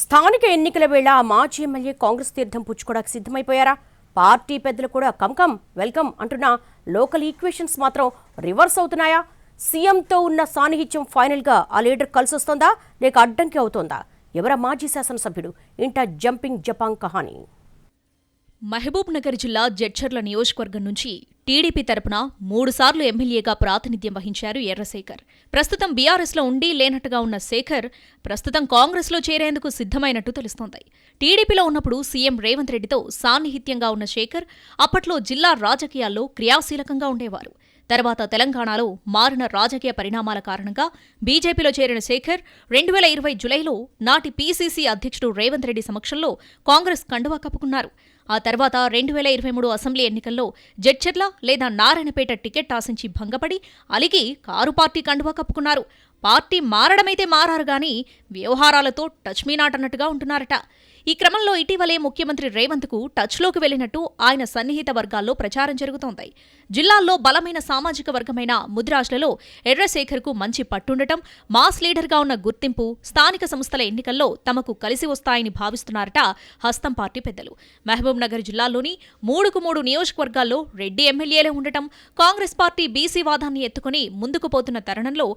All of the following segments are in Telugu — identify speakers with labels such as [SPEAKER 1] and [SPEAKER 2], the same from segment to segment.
[SPEAKER 1] స్థానిక ఎన్నికల వేళ మాజీ ఎమ్మెల్యే కాంగ్రెస్ తీర్థం పుచ్చుకోవడానికి సిద్ధమైపోయారా? పార్టీ పెద్దలు కూడా కమ్ వెల్కమ్ అంటున్న లోకల్ ఈక్వేషన్స్ మాత్రం రివర్స్ అవుతున్నాయా? సీఎంతో ఉన్న సాన్నిహిత్యం ఫైనల్గా ఆ లీడర్ కలిసొస్తోందా లేక అడ్డంకి అవుతోందా? ఎవరా మాజీ శాసనసభ్యుడు? ఇంట జంపింగ్ జపాంగ్ కహానీ.
[SPEAKER 2] మహబూబ్ నగర్ జిల్లా జడ్చర్ల నియోజకవర్గం నుంచి టీడీపీ తరపున 3 సార్లు ఎమ్మెల్యేగా ప్రాతినిధ్యం వహించారు ఎర్రశేఖర్. ప్రస్తుతం బీఆర్ఎస్లో ఉండి లేనట్టుగా ఉన్న శేఖర్ ప్రస్తుతం కాంగ్రెస్లో చేరేందుకు సిద్ధమైనట్టు తెలుస్తోంది. టీడీపీలో ఉన్నప్పుడు సీఎం రేవంత్ రెడ్డితో సాన్నిహిత్యంగా ఉన్న శేఖర్ అప్పట్లో జిల్లా రాజకీయాల్లో క్రియాశీలకంగా ఉండేవారు. తర్వాత తెలంగాణలో మారిన రాజకీయ పరిణామాల కారణంగా బీజేపీలో చేరిన శేఖర్ 2020 జులైలో నాటి పీసీసీ అధ్యక్షుడు రేవంత్ రెడ్డి సమక్షంలో కాంగ్రెస్ కండువా కప్పుకున్నారు. ఆ తర్వాత 2023 అసెంబ్లీ ఎన్నికల్లో జడ్చర్ల లేదా నారాయణపేట టికెట్ ఆశించి భంగపడి అలిగి కారు పార్టీ కండువా కప్పుకున్నారు. పార్టీ మారడమైతే మారారు గాని వ్యవహారాలతో టచ్ మీ నాట్ అన్నట్టుగా ఉంటున్నారట. ఈ క్రమంలో ఇటీవలే ముఖ్యమంత్రి రేవంత్కు టచ్లోకి వెళ్లినట్టు ఆయన సన్నిహిత వర్గాల్లో ప్రచారం జరుగుతోంది. జిల్లాల్లో బలమైన సామాజిక వర్గమైన ముదిరాజ్లలో ఎర్రశేఖర్కు మంచి పట్టుండటం, మాస్ లీడర్గా ఉన్న గుర్తింపు స్థానిక సంస్థల ఎన్నికల్లో తమకు కలిసి వస్తాయని భావిస్తున్నారట హస్తం పార్టీ పెద్దలు. మహబూబ్ నగర్ జిల్లాలోని 3 నియోజకవర్గాల్లో రెడ్డి ఎమ్మెల్యేలే ఉండటం, కాంగ్రెస్ పార్టీ బీసీ వాదాన్ని ఎత్తుకుని ముందుకు పోతున్న తరుణంలో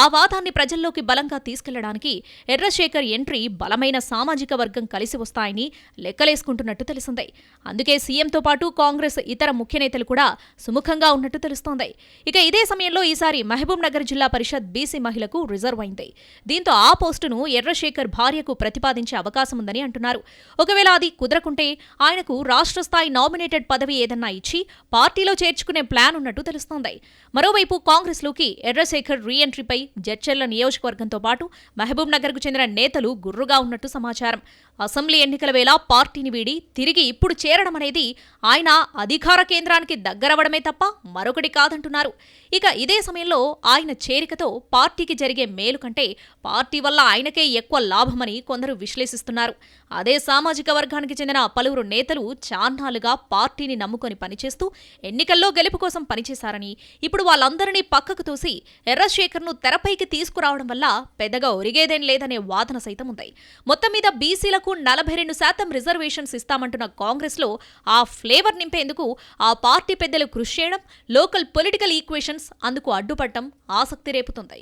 [SPEAKER 2] ఆ వాదాన్ని ప్రజల్లోకి బలంగా తీసుకెళ్లడానికి ఎర్రశేఖర్ ఎంట్రీ బలమైన సామాజిక వర్గం కలిసి వస్తాయని లెక్కలేసుకుంటున్నట్టు తెలిసింది. అందుకే సీఎంతో పాటు కాంగ్రెస్ ఇతర ముఖ్య నేతలు కూడా సుముఖంగా ఉన్నట్టు తెలుస్తోంది. ఇక ఇదే సమయంలో ఈసారి మహబూబ్ నగర్ జిల్లా పరిషత్ బీసీ మహిళకు రిజర్వ్ అయింది. దీంతో ఆ పోస్టును ఎర్రశేఖర్ భార్యకు ప్రతిపాదించే అవకాశం ఉందని అంటున్నారు. ఒకవేళ అది కుదరకుంటే ఆయనకు రాష్ట్ర స్థాయి నామినేటెడ్ పదవి ఏదన్నా ఇచ్చి పార్టీలో చేర్చుకునే ప్లాన్ ఉన్నట్టు తెలుస్తోంది. మరోవైపు కాంగ్రెస్లోకి ఎర్రశేఖర్ రీఎంట్రీపై జడ్చర్ల నియోజకవర్గంతో పాటు మహబూబ్ నగర్కు చెందిన నేతలు గుర్రుగా ఉన్నట్టు సమాచారం. అసెంబ్లీ ఎన్నికల వేళ పార్టీని వీడి తిరిగి ఇప్పుడు చేరడం అనేది ఆయన అధికార కేంద్రానికి దగ్గరవడమే తప్ప మరొకటి కాదంటున్నారు. ఇక ఇదే సమయంలో ఆయన చేరికతో పార్టీకి జరిగే మేలు కంటే పార్టీ వల్ల ఆయనకే ఎక్కువ లాభమని కొందరు విశ్లేషిస్తున్నారు. అదే సామాజిక వర్గానికి చెందిన పలువురు నేతలు చాన్నాళ్లుగా పార్టీని నమ్ముకొని పనిచేస్తూ ఎన్నికల్లో గెలుపు కోసం పనిచేశారని, ఇప్పుడు వాళ్ళందరినీ పక్కకు తోసి ఎర్రశేఖర్ను తెరపైకి తీసుకురావడం వల్ల పెద్దగా ఒరిగేదేం లేదనే వాదన సైతం ఉంది. మొత్తం మీద బీసీలకు 42% రిజర్వేషన్స్ ఇస్తామంటున్న కాంగ్రెస్లో ఆ ఫ్లేవర్ నింపేందుకు ఆ పార్టీ పెద్దలు కృషి చేయడం, లోకల్ పొలిటికల్ ఈక్వేషన్స్ అందుకు అడ్డుపడటం ఆసక్తి రేపుతుంది.